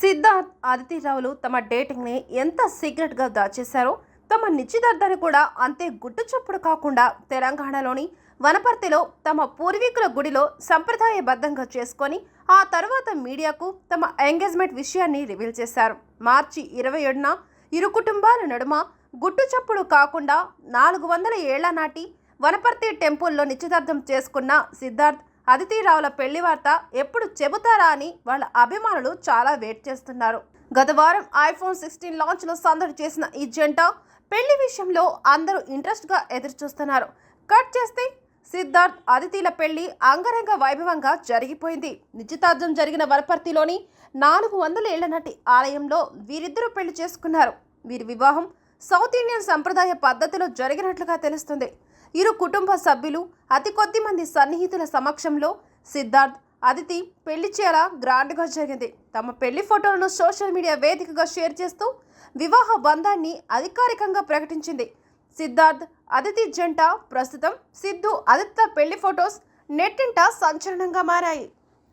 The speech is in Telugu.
సిద్ధార్థ్ ఆదిత్యరావులు తమ డేటింగ్ని ఎంత సీక్రెట్గా దాచేశారో తమ నిశ్చితార్థాన్ని కూడా అంతే గుట్టుచప్పుడు కాకుండా తెలంగాణలోని వనపర్తిలో తమ పూర్వీకుల గుడిలో సంప్రదాయబద్ధంగా చేసుకొని ఆ తర్వాత మీడియాకు తమ ఎంగేజ్మెంట్ విషయాన్ని రివీల్ చేశారు. మార్చి 27న ఇరు కుటుంబాల నడుమ గుట్టుచప్పుడు కాకుండా 400 ఏళ్ల నాటి వనపర్తి టెంపుల్లో నిశ్చితార్థం చేసుకున్న సిద్ధార్థ్ అదితిరావుల పెళ్లి వార్త ఎప్పుడు చెబుతారా అని వాళ్ళ అభిమానులు చాలా వెయిట్ చేస్తున్నారు. గత వారం ఐఫోన్ 16 లాంచ్లో సందడి చేసిన ఈ జంట పెళ్లి విషయంలో అందరూ ఇంట్రెస్ట్గా ఎదురు చూస్తున్నారు. కట్ చేస్తే సిద్ధార్థ్ అదితిల పెళ్లి అంగరంగ వైభవంగా జరిగిపోయింది. నిశ్చితార్థం జరిగిన వనపర్తిలోని 400 ఏళ్ల నాటి ఆలయంలో వీరిద్దరూ పెళ్లి చేసుకున్నారు. వీరి వివాహం సౌత్ ఇండియన్ సంప్రదాయ పద్ధతిలో జరిగినట్లుగా తెలుస్తుంది. ఇరు కుటుంబ సభ్యులు అతి కొద్ది మంది సన్నిహితుల సమక్షంలో సిద్ధార్థ్ అదితి పెళ్లి చాలా గ్రాండ్గా జరిగింది. తమ పెళ్లి ఫోటోలను సోషల్ మీడియా వేదికగా షేర్ చేస్తూ వివాహ బంధాన్ని అధికారికంగా ప్రకటించింది. సిద్ధార్థ్ అదితి జంట ప్రస్తుతం సిద్ధు అదిత్య పెళ్లి ఫోటోస్ నెట్టింట సంచలనంగా మారాయి.